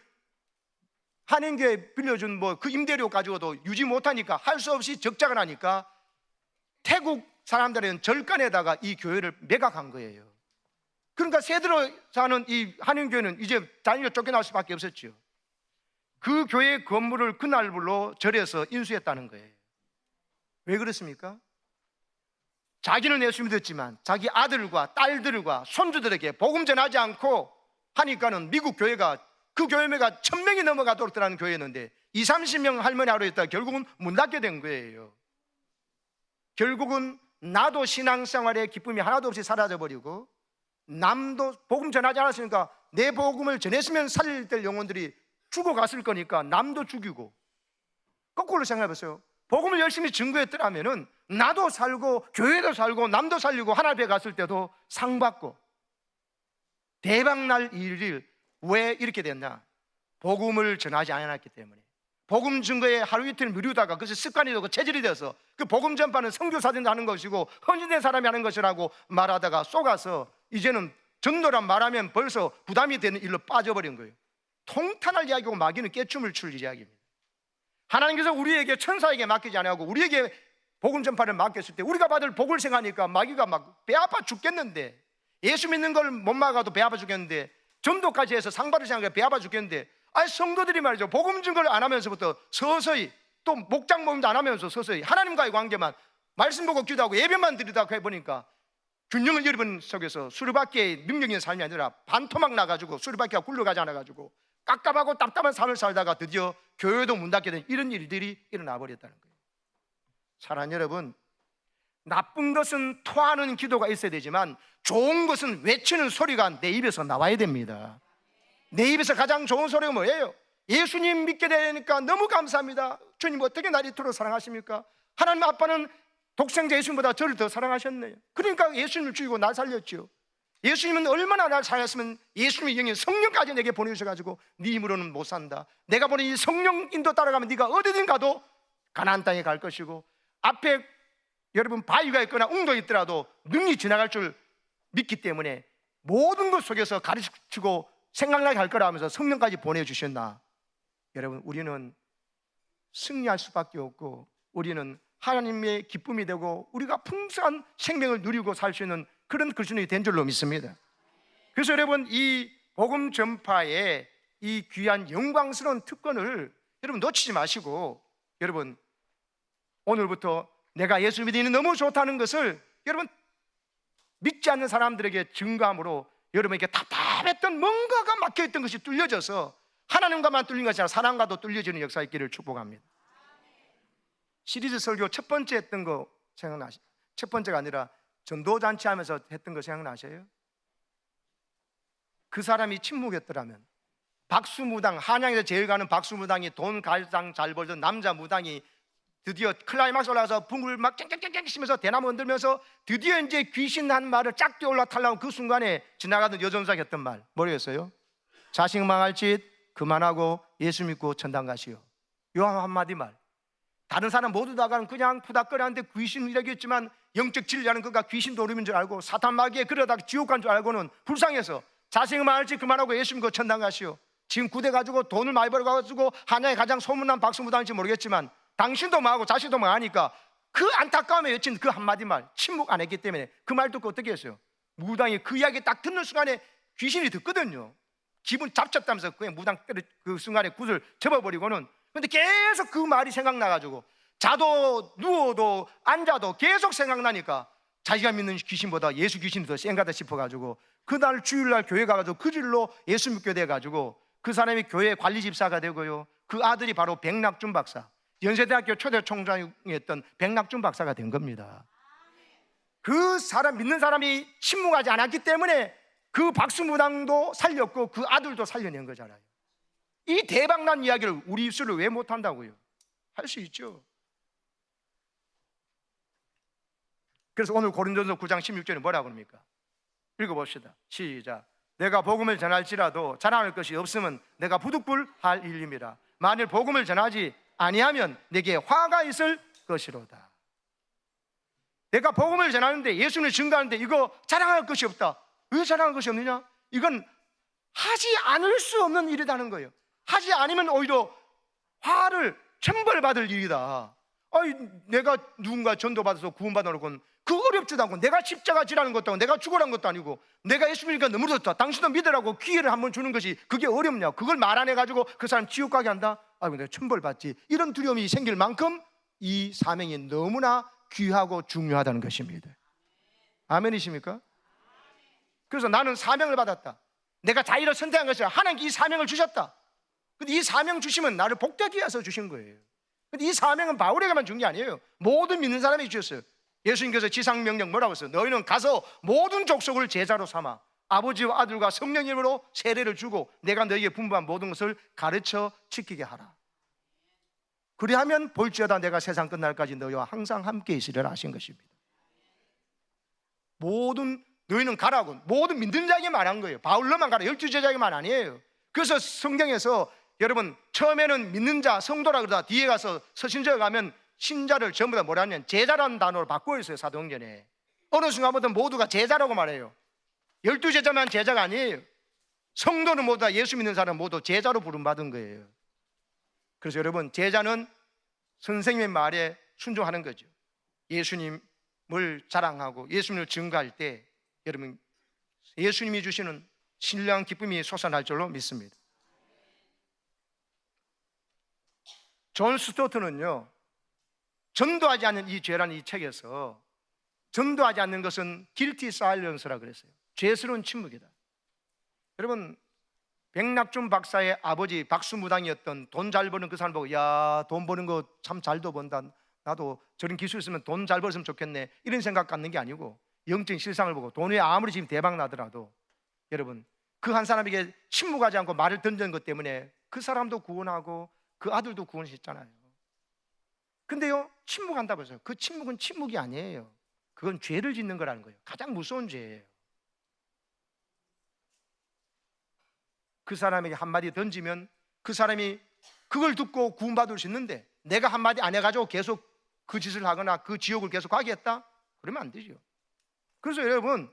한인교회 빌려준 뭐 그 임대료 가지고도 유지 못하니까 할 수 없이 적자가 나니까 태국 사람들은 절간에다가 이 교회를 매각한 거예요. 그러니까 세대로 사는 이 한인교회는 이제 자기가 쫓겨날 수밖에 없었죠. 그 교회 건물을 그날로 절에서 인수했다는 거예요. 왜 그렇습니까? 자기는 예수 믿었지만 자기 아들과 딸들과 손주들에게 복음 전하지 않고 하니까는 미국 교회가, 그 교회가 1000명이 넘어가도록 들어가는 교회였는데 20-30명 할머니 하루 있다가 결국은 문 닫게 된 거예요. 결국은 나도 신앙생활의 기쁨이 하나도 없이 사라져버리고, 남도 복음 전하지 않았으니까 내 복음을 전했으면 살릴 될 영혼들이 죽어갔을 거니까 남도 죽이고, 거꾸로 생각해보세요. 복음을 열심히 증거했더라면은 나도 살고 교회도 살고 남도 살리고 하나님 앞에 갔을 때도 상 받고 대박날 일을 왜 이렇게 됐나? 복음을 전하지 않았기 때문에. 복음 증거에 하루 이틀 미루다가 그것이 습관이 되고 체질이 되어서 그 복음 전파는 선교사들이 하는 것이고 헌신된 사람이 하는 것이라고 말하다가 속아서 이제는 전도란 말하면 벌써 부담이 되는 일로 빠져버린 거예요. 통탄할 이야기고 마귀는 깨춤을 출 이야기입니다. 하나님께서 우리에게 천사에게 맡기지 않고 우리에게 복음 전파를 맡겼을 때 우리가 받을 복을 생각하니까 마귀가 막 배 아파 죽겠는데, 예수 믿는 걸 못 막아도 배 아파 죽겠는데, 전도까지 해서 상받을 생각에 배 아파 죽겠는데, 아니 성도들이 말이죠, 복음 증거를 안 하면서부터 서서히, 또 목장 모임도 안 하면서 서서히 하나님과의 관계만, 말씀 보고 기도하고 예배만 드리다가 해보니까 균형을 잃어버린 속에서 수르바퀴의 능력인 삶이 아니라 반토막 나가지고 수르바퀴가 굴러가지 않아가지고 깝깝하고 답답한 삶을 살다가 드디어 교회도 문 닫게 된 이런 일들이 일어나 버렸다는 거예요. 사랑하는 여러분, 나쁜 것은 토하는 기도가 있어야 되지만 좋은 것은 외치는 소리가 내 입에서 나와야 됩니다. 내 입에서 가장 좋은 소리가 뭐예요? 예수님 믿게 되니까 너무 감사합니다. 주님 어떻게 날 이토록 사랑하십니까? 하나님 아빠는 독생자 예수님보다 저를 더 사랑하셨네요. 그러니까 예수님을 죽이고 날 살렸죠. 예수님은 얼마나 날 사랑했으면 예수님의 영인 성령까지 내게 보내주셔가지고 네 힘으로는 못 산다, 내가 보낸 이 성령 인도 따라가면 네가 어디든 가도 가나안 땅에 갈 것이고 앞에 여러분 바위가 있거나 웅도 있더라도 능히 지나갈 줄 믿기 때문에 모든 것 속에서 가르치고 생각나게 할 거라 하면서 성령까지 보내주셨나? 여러분, 우리는 승리할 수밖에 없고 우리는 하나님의 기쁨이 되고 우리가 풍성한 생명을 누리고 살 수 있는 그런 그리스도인이 된 줄로 믿습니다. 그래서 여러분, 이 복음 전파의 이 귀한 영광스러운 특권을 여러분 놓치지 마시고, 여러분 오늘부터 내가 예수 믿으니 너무 좋다는 것을 여러분 믿지 않는 사람들에게 증거함으로 여러분에게 답답했던 뭔가가 막혀있던 것이 뚫려져서 하나님과만 뚫린 것이 아니라 사람과도 뚫려지는 역사 있기를 축복합니다. 시리즈 설교 첫 번째 했던 거 생각나시죠? 첫 번째가 아니라 전도잔치 하면서 했던 거 생각나셔요? 그 사람이 침묵했더라면, 박수무당, 한양에서 제일 가는 박수무당이 돈 가장 잘 벌던 남자 무당이 드디어 클라이막스 올라가서 붕을 막 쨍쨍쨍쨍 치면서 대나무 흔들면서 드디어 이제 귀신 한 말을 쫙 뛰어 올라타려고 그 순간에 지나가던 여전사가 했던 말 뭐였어요? 자식 망할 짓 그만하고 예수 믿고 천당 가시오. 요 한마디 말. 다른 사람 모두 다가는 그냥 푸닥거리는데 귀신이라고 했지만 영적 진리라는 것과 귀신 도름인 줄 알고 사탄 마귀에 그러다 지옥 간 줄 알고는 불쌍해서 자식 망할 짓 그만하고 예수 믿고 천당 가시오. 지금 구대 가지고 돈을 많이 벌어가지고 한양에 가장 소문난 박수무당인지 모르겠지만 당신도 망하고 자식도 망하니까 그 안타까움에 외친 그 한마디 말, 침묵 안 했기 때문에 그 말 듣고 어떻게 했어요? 무당이 그 이야기 딱 듣는 순간에 귀신이 듣거든요. 기분 잡쳤다면서 그냥 무당 그 순간에 굿을 접어버리고는, 근데 계속 그 말이 생각나가지고 자도 누워도 앉아도 계속 생각나니까 자기가 믿는 귀신보다 예수 귀신이 더 센가다 싶어가지고 그날 주일날 교회 가가지고 그 길로 예수 믿게 돼가지고 그 사람이 교회 관리 집사가 되고요, 그 아들이 바로 백낙준 박사, 연세대학교 초대 총장이었던 백낙준 박사가 된 겁니다. 그 사람 믿는 사람이 침묵하지 않았기 때문에 그 박수무당도 살렸고 그 아들도 살려낸 거잖아요. 이 대박난 이야기를 우리 입술로 왜 못한다고요? 할 수 있죠. 그래서 오늘 고린도전서 9장 16절에 뭐라고 합니까? 읽어봅시다. 시작. 내가 복음을 전할지라도 자랑할 것이 없으면 내가 부득불할 일임이라. 만일 복음을 전하지 아니하면 내게 화가 있을 것이로다. 내가 복음을 전하는데, 예수님을 증거하는데 이거 자랑할 것이 없다. 왜 자랑할 것이 없느냐? 이건 하지 않을 수 없는 일이라는 거예요. 하지 않으면 오히려 화를 천벌받을 일이다. 아니, 내가 누군가 전도받아서 구원받아놓고 그 어렵지도 않고, 내가 십자가 지라는 것도 아니고, 내가 죽으라는 것도 아니고, 내가 예수 믿으니까 너무 좋다, 당신도 믿으라고 기회를 한번 주는 것이 그게 어렵냐? 그걸 말 안 해가지고 그 사람 지옥 가게 한다? 아이고, 내가 천벌 받지. 이런 두려움이 생길 만큼 이 사명이 너무나 귀하고 중요하다는 것입니다. 아멘이십니까? 그래서 나는 사명을 받았다. 내가 자의로 선택한 것이 아니라 하나님께 이 사명을 주셨다. 근데 이 사명 주시면 나를 복되게 위해서 주신 거예요. 근데 이 사명은 바울에게만 준 게 아니에요. 모든 믿는 사람에게 주셨어요. 예수님께서 지상명령 뭐라고 했어요? 너희는 가서 모든 족속을 제자로 삼아 아버지와 아들과 성령의 이름으로 세례를 주고 내가 너희에게 분부한 모든 것을 가르쳐 지키게 하라. 그리하면 볼지어다 내가 세상 끝날까지 너희와 항상 함께 있으리라 하신 것입니다. 모든 너희는 가라고 모든 믿는 자에게 말한 거예요. 바울로만 가라, 12제자에게만 아니에요. 그래서 성경에서 여러분 처음에는 믿는 자, 성도라 그러다 뒤에 가서 서신서에 가면 신자를 전부 다 뭐라 하냐면 제자라는 단어로 바꾸어 있어요. 사도행전에 어느 순간부터 모두가 제자라고 말해요. 12제자만 제자가 아니에요. 성도는 모두 다 예수 믿는 사람 모두 제자로 부름받은 거예요. 그래서 여러분 제자는 선생님의 말에 순종하는 거죠. 예수님을 자랑하고 예수님을 증거할 때 여러분 예수님이 주시는 신령한 기쁨이 솟아날 줄로 믿습니다. 존 스토트는요, 전도하지 않는 이 죄라는 이 책에서 전도하지 않는 것은 guilty silence라 그랬어요. 죄스러운 침묵이다. 여러분 백낙준 박사의 아버지 박수무당이었던 돈 잘 버는 그 사람 보고 야, 돈 버는 거 참 잘도 번다, 나도 저런 기술 있으면 돈 잘 벌었으면 좋겠네, 이런 생각 갖는 게 아니고 영적인 실상을 보고 돈이 아무리 지금 대박 나더라도 여러분 그 한 사람에게 침묵하지 않고 말을 던진 것 때문에 그 사람도 구원하고 그 아들도 구원했잖아요. 근데요 침묵한다고 해서 그 침묵은 침묵이 아니에요. 그건 죄를 짓는 거라는 거예요. 가장 무서운 죄예요. 그 사람에게 한마디 던지면 그 사람이 그걸 듣고 구원받을 수 있는데 내가 한마디 안 해가지고 계속 그 짓을 하거나 그 지옥을 계속 가게 했다? 그러면 안 되죠. 그래서 여러분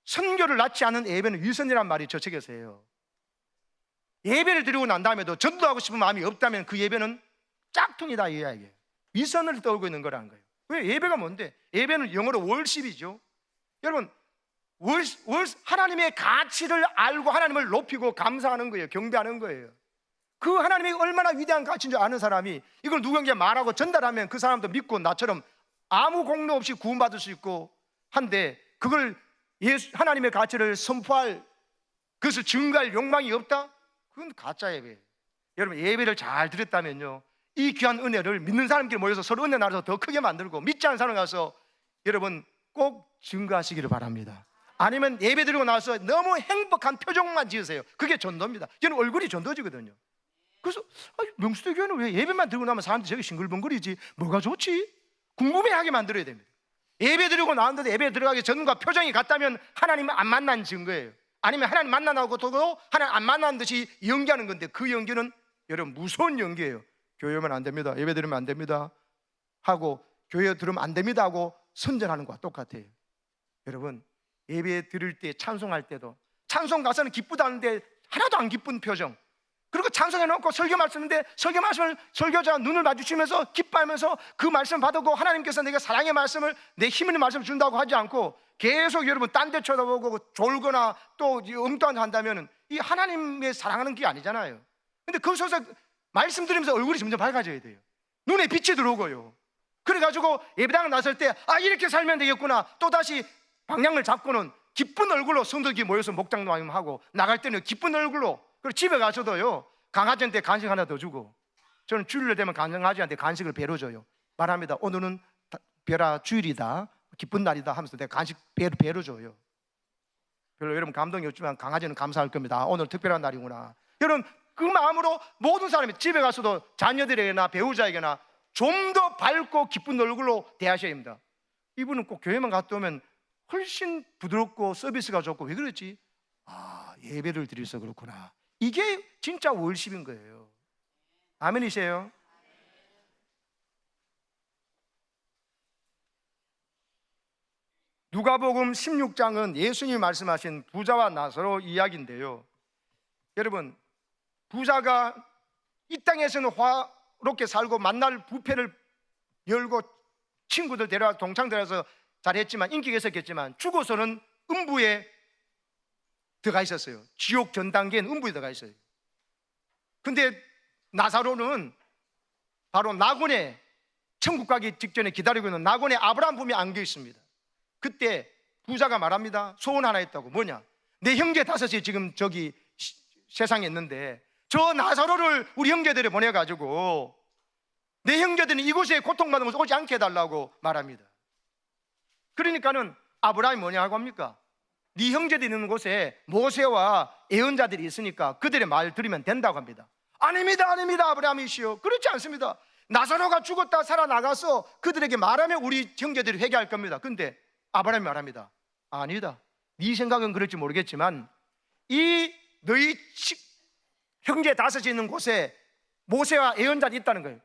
선교를 낳지 않은 예배는 위선이란 말이 저 책에서 해요. 예배를 드리고 난 다음에도 전도하고 싶은 마음이 없다면 그 예배는 짝퉁이다, 이 이야기예요. 위선을 떨고 있는 거라는 거예요. 왜? 예배가 뭔데? 예배는 영어로 월십이죠. 여러분 하나님의 가치를 알고 하나님을 높이고 감사하는 거예요. 경배하는 거예요. 그 하나님이 얼마나 위대한 가치인 줄 아는 사람이 이걸 누구에게 말하고 전달하면 그 사람도 믿고 나처럼 아무 공로 없이 구원받을 수 있고 한데 그걸 하나님의 가치를 선포할, 그것을 증거할 욕망이 없다? 그건 가짜 예배예요. 여러분 예배를 잘 드렸다면요 이 귀한 은혜를 믿는 사람끼리 모여서 서로 은혜 나눠서 더 크게 만들고 믿지 않는 사람 가서 여러분 꼭 증거하시기를 바랍니다. 아니면 예배 드리고 나서 너무 행복한 표정만 지으세요. 그게 전도입니다. 저는 얼굴이 전도지거든요. 그래서 명수도 교회는 왜 예배만 드리고 나면 사람들이 저기 싱글벙글이지 뭐가 좋지? 궁금해하게 만들어야 됩니다. 예배 드리고 나왔는데 예배 들어가기 전과 표정이 같다면 하나님을 안 만난 증거예요. 아니면 하나님 만나고 또 하나님 안 만난 듯이 연기하는 건데 그 연기는 여러분 무서운 연기예요. 교회 오면 안 됩니다, 예배 드리면 안 됩니다 하고 교회 들으면 안 됩니다 하고 선전하는 것과 똑같아요. 여러분 예배 드릴 때 찬송할 때도 찬송 가서는 기쁘다는데 하나도 안 기쁜 표정, 그리고 찬송해놓고 설교 말씀인데 설교 말씀을 설교자 눈을 마주치면서 기뻐하면서 그 말씀 받고 하나님께서 내가 사랑의 말씀을 내 힘 있는 말씀을 준다고 하지 않고 계속 여러분 딴 데 쳐다보고 졸거나 또 엉뚱한 한다면 이 하나님의 사랑하는 게 아니잖아요. 근데 그 속에서 말씀 드리면서 얼굴이 점점 밝아져야 돼요. 눈에 빛이 들어오고요. 그래가지고 예배당에 나설 때 이렇게 살면 되겠구나, 또다시 방향을 잡고는 기쁜 얼굴로 성도들이 모여서 목장하고 나갈 때는 기쁜 얼굴로, 그리고 집에 가서도요 강아지한테 간식 하나 더 주고, 저는 주일날 되면 강아지한테 간식을 배로 줘요. 말합니다. 오늘은 별아 주일이다, 기쁜 날이다 하면서 내가 간식 배로 줘요. 별로 여러분 감동이 없지만 강아지는 감사할 겁니다. 오늘 특별한 날이구나. 여러분 그 마음으로 모든 사람이 집에 가서도 자녀들에게나 배우자에게나 좀 더 밝고 기쁜 얼굴로 대하셔야 합니다. 이분은 꼭 교회만 갔다 오면 훨씬 부드럽고 서비스가 좋고 왜 그랬지? 예배를 드려서 그렇구나. 이게 진짜 월십인 거예요. 아멘이세요? 누가복음 16장은 예수님이 말씀하신 부자와 나사로 이야기인데요, 여러분 부자가 이 땅에서는 화롭게 살고 만날 부패를 열고 친구들 데려와서 동창 데려와서 잘했지만 인기가 있었겠지만 죽어서는 음부에 들어가 있었어요. 지옥 전 단계는 음부에 들어가 있어요. 근데 나사로는 바로 낙원에, 천국 가기 직전에 기다리고 있는 낙원에 아브라함 품에 안겨 있습니다. 그때 부자가 말합니다. 소원 하나 있다고. 뭐냐? 내 형제 5이 지금 저기 세상에 있는데 저 나사로를 우리 형제들에 보내가지고 내 형제들은 이곳에 고통받는 것을 오지 않게 해달라고 말합니다. 그러니까는 아브라함이 뭐냐 하고 합니까? 네 형제들이 있는 곳에 모세와 예언자들이 있으니까 그들의 말 들으면 된다고 합니다. 아닙니다, 아닙니다, 아브라함이시여. 그렇지 않습니다. 나사로가 죽었다 살아나가서 그들에게 말하면 우리 형제들이 회개할 겁니다. 근데 아브라함이 말합니다. 아니다, 네 생각은 그럴지 모르겠지만 이 너희 형제 5이 있는 곳에 모세와 예언자들이 있다는 거예요.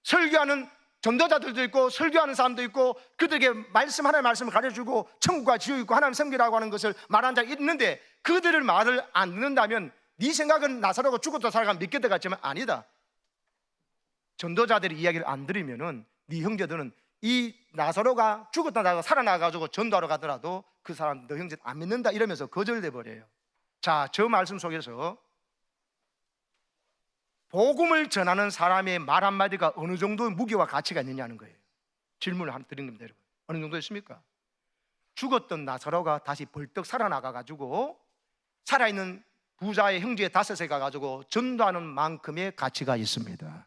설교하는 전도자들도 있고 설교하는 사람도 있고 그들에게 하나님의 말씀을 가르쳐주고 천국과 지옥 있고 하나님 섬기라고 하는 것을 말하는 자가 있는데 그들을 말을 안 듣는다면 네 생각은 나사로가 죽었다 살아가면 믿게 될 것 같지만 아니다. 전도자들의 이야기를 안 들으면은 네 형제들은 이 나사로가 죽었다 살아나가지고 전도하러 가더라도 그 사람 너 형제 안 믿는다 이러면서 거절돼 버려요. 자, 저 말씀 속에서 복음을 전하는 사람의 말 한마디가 어느 정도의 무게와 가치가 있느냐는 거예요. 질문을 하나 드린 겁니다, 여러분. 어느 정도 있습니까? 죽었던 나사로가 다시 벌떡 살아나가가지고 살아있는 부자의 형제 5에 가가지고 전도하는 만큼의 가치가 있습니다.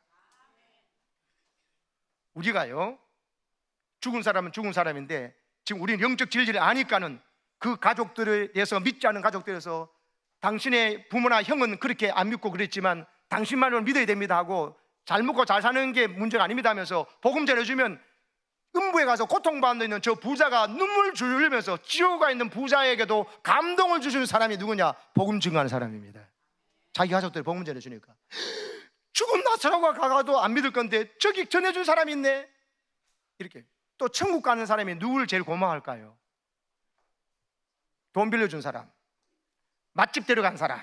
우리가요, 죽은 사람은 죽은 사람인데 지금 우리는 영적 진리를 아니까는 그 가족들에 대해서 믿지 않는 가족들에서 당신의 부모나 형은 그렇게 안 믿고 그랬지만 당신만을 믿어야 됩니다 하고 잘 먹고 잘 사는 게 문제가 아닙니다 하면서 복음 전해주면 음부에 가서 고통받는 있는 저 부자가 눈물 흘리면서 지옥에 있는 부자에게도 감동을 주시는 사람이 누구냐? 복음 증거하는 사람입니다. 자기 가족들 복음 전해주니까 죽은 나사로가 가가도 안 믿을 건데 저기 전해준 사람이 있네. 이렇게. 또 천국 가는 사람이 누구를 제일 고마워할까요? 돈 빌려준 사람, 맛집 데려간 사람,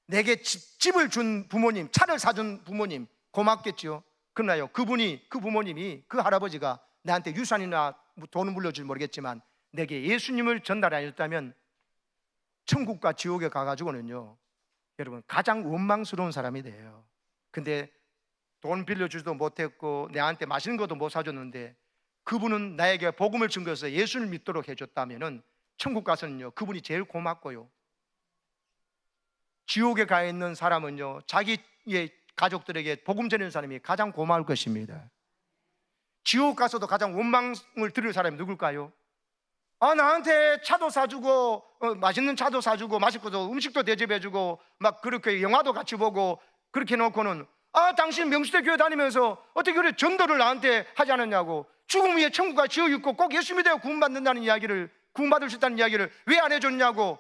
내게 집을 준 부모님, 차를 사준 부모님 고맙겠죠. 그러나요, 그 부모님이, 그 할아버지가 나한테 유산이나 돈을 물려줄 모르겠지만 내게 예수님을 전달해 줬다면 천국과 지옥에 가가지고는요, 여러분 가장 원망스러운 사람이 돼요. 근데 돈 빌려주지도 못했고 내한테 맛있는 것도 못 사줬는데 그분은 나에게 복음을 증거해서 예수를 믿도록 해줬다면은 천국 가서는요, 그분이 제일 고맙고요, 지옥에 가 있는 사람은요, 자기의 가족들에게 복음 전하는 사람이 가장 고마울 것입니다. 지옥 가서도 가장 원망을 들을 사람이 누굴까요? 나한테 차도 사주고 맛있는 차도 사주고 맛있고도 음식도 대접해주고 막 그렇게 영화도 같이 보고 그렇게 놓고는 당신 명수대 교회 다니면서 어떻게 그래 전도를 나한테 하지 않았냐고, 죽음 위에 천국과 지옥 있고 꼭 예수 믿어야 구원받는다는 이야기를, 구원받을 수 있다는 이야기를 왜 안 해줬냐고.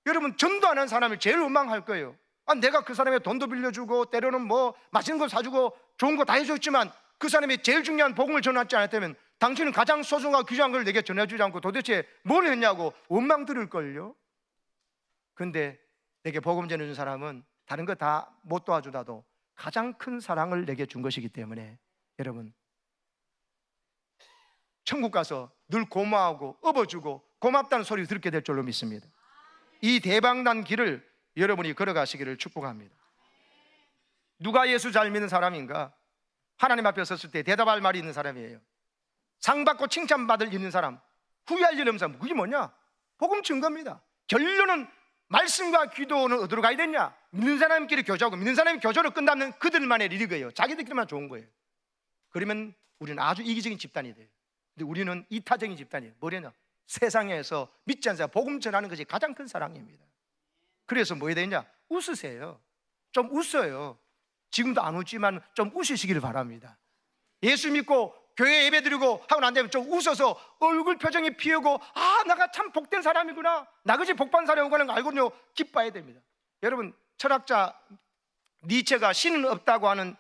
여러분, 전도하는 사람을 제일 원망할 거예요. 내가 그 사람의 돈도 빌려주고 때로는 뭐 맛있는 거 사주고 좋은 거 다 해줬지만 그 사람이 제일 중요한 복음을 전하지 않았다면 당신은 가장 소중하고 귀한 걸 내게 전해주지 않고 도대체 뭘 했냐고 원망 들을걸요. 근데 내게 복음 전해준 사람은 다른 거 다 못 도와주다도 가장 큰 사랑을 내게 준 것이기 때문에 여러분, 천국 가서 늘 고마워하고 업어주고 고맙다는 소리 듣게 될 줄로 믿습니다. 이 대박난 길을 여러분이 걸어가시기를 축복합니다. 누가 예수 잘 믿는 사람인가? 하나님 앞에 섰을 때 대답할 말이 있는 사람이에요. 상 받고 칭찬받을 있는 사람, 후회할 일 없는 사람. 그게 뭐냐? 복음 증거입니다. 결론은 말씀과 기도는 어디로 가야 되냐? 믿는 사람끼리 교제하고 믿는 사람이 교제로 끝나면 그들만의 일이 거예요. 자기들끼리만 좋은 거예요. 그러면 우리는 아주 이기적인 집단이 돼요. 근데 우리는 이타적인 집단이에요. 뭐냐냐? 세상에서 믿지 않는 사람 복음 전하는 것이 가장 큰 사랑입니다. 그래서 뭐 해야 되냐? 웃으세요. 좀 웃어요. 지금도 안 웃지만 좀 웃으시기를 바랍니다. 예수 믿고 교회 예배 드리고 하고 난 다음에 좀 웃어서 얼굴 표정이 피우고 내가 참 복된 사람이구나, 나그지 복받은 사람이구나 알고는요 기뻐해야 됩니다. 여러분, 철학자 니체가 신은 없다고 하는,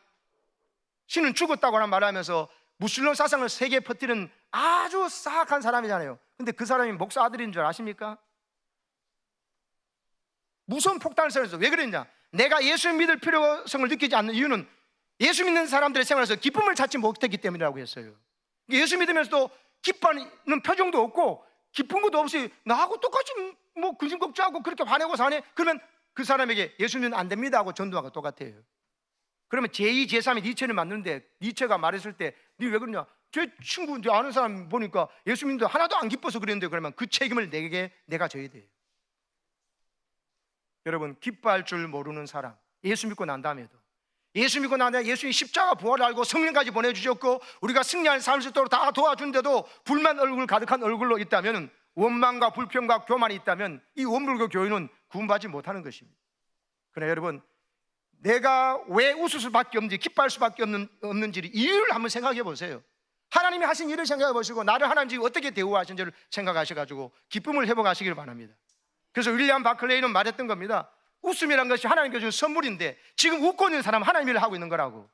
신은 죽었다고 하는 말을 하면서 무슬림 사상을 세계에 퍼뜨리는 아주 사악한 사람이잖아요. 근데 그 사람이 목사 아들인 줄 아십니까? 무서운 폭탄을 쏘면서 왜 그랬냐? 내가 예수 믿을 필요성을 느끼지 않는 이유는 예수 믿는 사람들의 생활에서 기쁨을 찾지 못했기 때문이라고 했어요. 예수 믿으면서도 기뻐하는 표정도 없고 기쁜 것도 없이 나하고 똑같이 뭐 근심걱정하고 그렇게 화내고 사네. 그러면 그 사람에게 예수 믿으면 안 됩니다 하고 전도하고 똑같아요. 그러면 제2, 제3의 니체를 만드는데 니체가 말했을 때 니 왜 그러냐? 제 친구, 내 아는 사람 보니까 예수 믿는데 하나도 안 기뻐서 그랬는데, 그러면 그 책임을 내가 져야 돼요. 여러분, 기뻐할 줄 모르는 사람, 예수 믿고 난 다음에도, 예수 믿고 난 다음에 예수님 십자가 부활을 알고 성령까지 보내주셨고 우리가 승리할 삶을 수 있도록 다 도와준데도 불만 얼굴 가득한 얼굴로 있다면, 원망과 불평과 교만이 있다면 이 원불교 교회는 구원받지 못하는 것입니다. 그러나 여러분, 내가 왜 웃을 수밖에 없는지, 기뻐할 수밖에 없는지 이유를 한번 생각해 보세요. 하나님이 하신 일을 생각해 보시고 나를 하나님이 어떻게 대우하신지를 생각하셔가지고 기쁨을 회복하시길 바랍니다. 그래서 윌리엄 바클레이는 말했던 겁니다. 웃음이란 것이 하나님께 주신 선물인데 지금 웃고 있는 사람은 하나님 일을 하고 있는 거라고.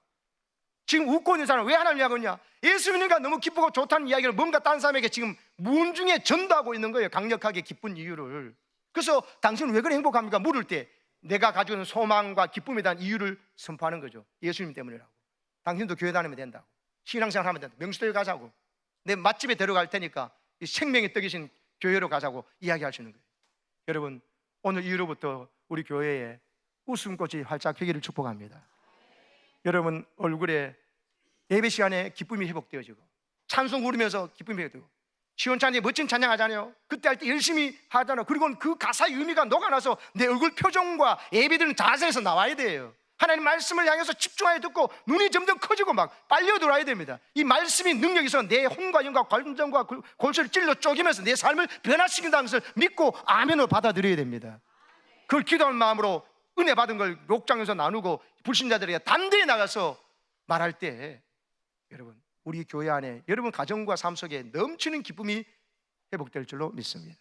지금 웃고 있는 사람은 왜 하나님 일을 하고 있냐? 예수 믿는가 너무 기쁘고 좋다는 이야기를 뭔가 딴 사람에게 지금 문중에 전도하고 있는 거예요. 강력하게 기쁜 이유를. 그래서 당신은 왜 그래 행복합니까? 물을 때 내가 가지고 있는 소망과 기쁨에 대한 이유를 선포하는 거죠. 예수님 때문이라고. 당신도 교회 다니면 된다고. 신앙생활 하면 된다. 명수도에 가자고. 내 맛집에 데려갈 테니까 이 생명의 떡이신 교회로 가자고 이야기할 수 있는 거예요. 여러분, 오늘 이후로부터 우리 교회에 웃음꽃이 활짝 피기를 축복합니다. 여러분 얼굴에 예배 시간에 기쁨이 회복되어지고 찬송 부르면서 기쁨이 회복되고 시원찬이 멋진 찬양하잖아요. 그때 할 때 열심히 하잖아요. 그리고 그 가사의 의미가 녹아나서 내 얼굴 표정과 예배드리는 자세에서 나와야 돼요. 하나님 말씀을 향해서 집중하여 듣고 눈이 점점 커지고 막 빨려 들어와야 됩니다. 이 말씀이 능력이 있어 내 혼과 영과 관정과 골수를 찔러 쪼개면서 내 삶을 변화시킨다는 것을 믿고 아멘으로 받아들여야 됩니다. 그걸 기도하는 마음으로 은혜 받은 걸 목장에서 나누고 불신자들에게 담대히 나가서 말할 때, 여러분 우리 교회 안에 여러분 가정과 삶 속에 넘치는 기쁨이 회복될 줄로 믿습니다.